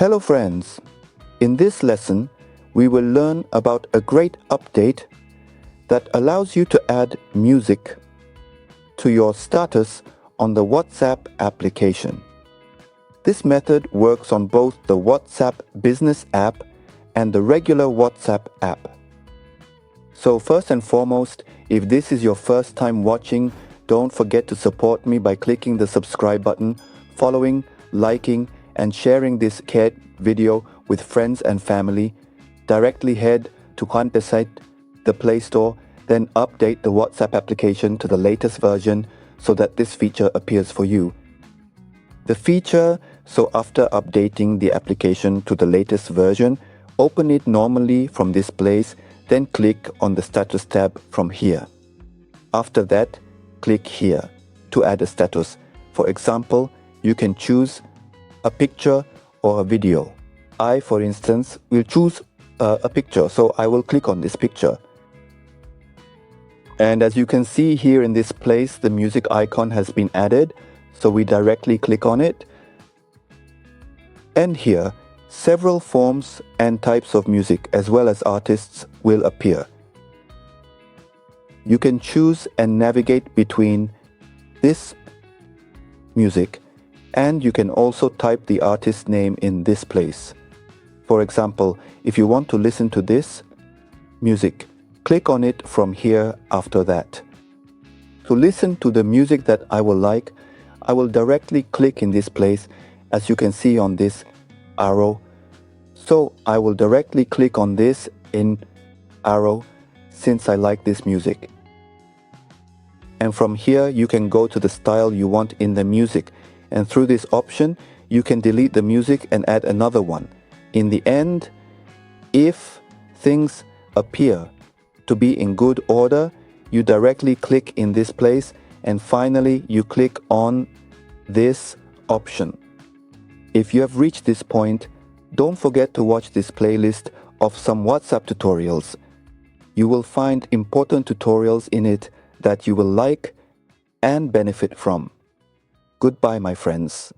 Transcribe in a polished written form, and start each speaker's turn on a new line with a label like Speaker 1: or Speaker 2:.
Speaker 1: Hello friends, in this lesson we will learn about a great update that allows you to add music to your status on the WhatsApp application. This method works on both the WhatsApp Business app and the regular WhatsApp app. So first and foremost, if this is your first time watching, don't forget to support me by clicking the subscribe button, following, liking, and sharing this video with friends and family. Directly head to Quantesite, the Play Store, then update the WhatsApp application to the latest version so that this feature appears for you. So after updating the application to the latest version, open it normally from this place, then click on the status tab from here. After that, click here to add a status. For example, you can choose a picture or a video. I, for instance, will choose a picture, so I will click on this picture. And as you can see here in this place, the music icon has been added, so we directly click on it. And here, several forms and types of music as well as artists will appear. You can choose and navigate between this music, and you can also type the artist name in this place. For example, if you want to listen to this music, click on it from here after that. To listen to the music that I will like, I will directly click in this place, as you can see on this arrow. So I will directly click on this in arrow since I like this music. And from here you can go to the style you want in the music, and through this option you can delete the music and add another one. In the end, if things appear to be in good order, you directly click in this place, and finally you click on this option. If you have reached this point, don't forget to watch this playlist of some WhatsApp tutorials. You will find important tutorials in it that you will like and benefit from. Goodbye, my friends.